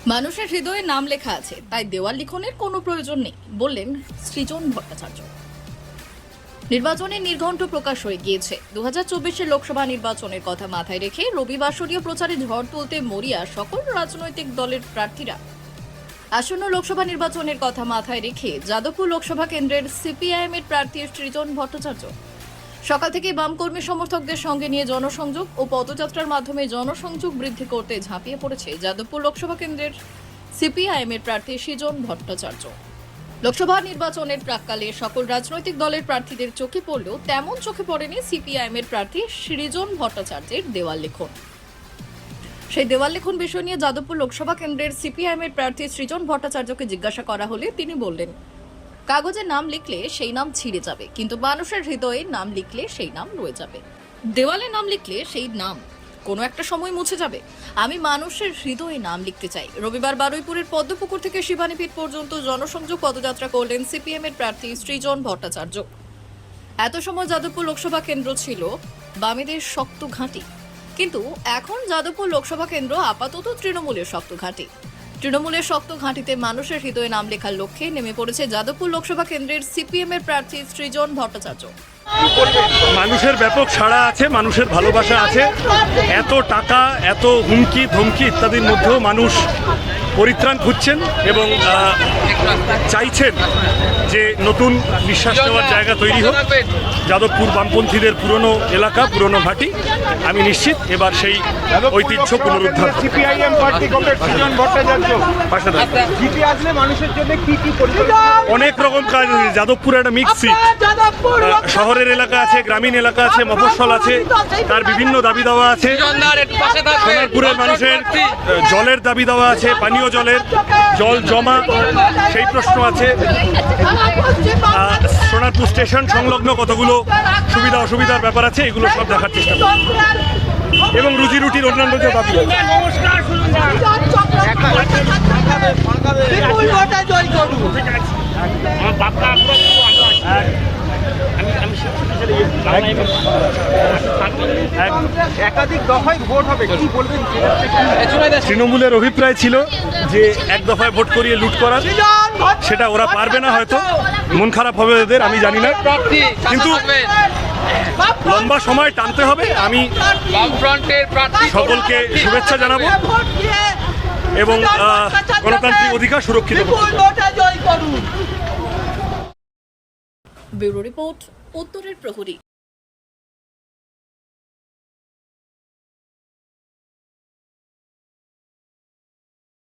মানুষের হৃদয়ে নাম লেখা আছে, তাই দেওয়াল লিখনের কোনো প্রয়োজন নেই বললেন সৃজন ভট্টাচার্য। নির্বাচনের নির্ঘণ্ট প্রকাশ হয়ে গিয়েছে। 2024 লোকসভা নির্বাচনের কথা মাথায় রেখে রবিবাসরীয় প্রচারে ঝড় তুলতে মরিয়া সকল রাজনৈতিক দলের প্রার্থীরা। আসন্ন লোকসভা নির্বাচনের কথা মাথায় রেখে যাদবপুর লোকসভা কেন্দ্রের সিপিআইএম এর প্রার্থী সৃজন ভট্টাচার্য সকাল থেকে বাম কর্মী সমর্থকদের সঙ্গে নিয়ে জনসংযোগ ও পদযাত্রার মাধ্যমে জনসংযোগ বৃদ্ধি করতে ঝাঁপিয়ে পড়েছে যাদবপুর লোকসভা কেন্দ্রের সিপিআইএম এর প্রার্থী সৃজন ভট্টাচার্য। লোকসভা নির্বাচনের প্রাক্কালে সকল রাজনৈতিক দলের প্রার্থীদের চোখে পড়লেও তেমন চোখে পড়েনি সিপিআইএম এর প্রার্থী সৃজন ভট্টাচার্যের দেওয়াল লিখন। সেই দেওয়াল লিখন বিষয় নিয়ে যাদবপুর লোকসভা কেন্দ্রের সিপিআইএম এর প্রার্থী সৃজন ভট্টাচার্যকে জিজ্ঞাসা করা হলে তিনি বললেন, কাগজে নাম লিখলে সেই নাম ছিঁড়ে যাবে, কিন্তু মানুষের হৃদয়ে নাম লিখলে সেই নাম রয়ে যাবে। দেওয়ালে নাম লিখলে সেই নাম কোনো একটা সময় মুছে যাবে। আমি মানুষের হৃদয়ে নাম লিখতে চাই। রবিবার বারুইপুরের পদ্মপুকুর থেকে শিবানীপীঠ পর্যন্ত জনসংযোগ পদযাত্রা করলেন সিপিএম এর প্রার্থী সৃজন ভট্টাচার্য। এত সময় যাদবপুর লোকসভা কেন্দ্র ছিল বামেদের শক্ত ঘাঁটি, কিন্তু এখন যাদবপুর লোকসভা কেন্দ্র আপাতত তৃণমূলের শক্ত ঘাঁটি। তৃণমূলের শক্ত ঘাঁটিতে মানুষের হৃদয়ে নাম লেখার লক্ষ্যে নেমে পড়েছে যাদবপুর লোকসভা কেন্দ্রের সিপিএম এর প্রার্থী সৃজন ভট্টাচার্য। মানুষের ব্যাপক সাড়া আছে, মানুষের ভালোবাসা আছে। এত টাকা, এত হুমকি ধমকি ইত্যাদির মধ্যেও মানুষ পরিত্রাণ খুঁজছেন এবং চাইছেন যে নতুন নিঃশ্বাস নেওয়ার জায়গা তৈরি হোক। যাদবপুর বামপন্থীদের পুরনো এলাকা, পুরনো ঘাঁটি। আমি নিশ্চিত এবার সেই ঐতিহ্য পুনরুদ্ধার। অনেক রকম কাজ আছে। যাদবপুর একটা মিক্স সিট। শহরের এলাকা আছে, গ্রামীণ এলাকা আছে, মফস্বল আছে, তার বিভিন্ন দাবি দাওয়া আছে। সোনারপুরের মানুষের জলের দাবি দাওয়া আছে, পানীয় জলের জল জমা সেই প্রশ্ন আছে। সোনারপুর স্টেশন সংলগ্ন কতগুলো সুবিধা অসুবিধার ব্যাপার আছে, এগুলো সব দেখার চেষ্টা করি এবং রুজি রুটির অন্যান্য যে দাবি। একাধিক দফায় ভোট হবে, কি বলবেন? তৃণমূলের অভিপ্রায় ছিল যে এক দফায় ভোট করিয়ে লুট করার, সেটা ওরা পারবে না, হয়তো মন খারাপ হবে এদের, আমি জানি না, কিন্তু লম্বা সময় টানতে হবে। আমি সকলকে শুভেচ্ছা জানাবো এবং গণতান্ত্রিক অধিকার সুরক্ষিত করব। ব্যুরো রিপোর্ট, উত্তরের প্রহরী।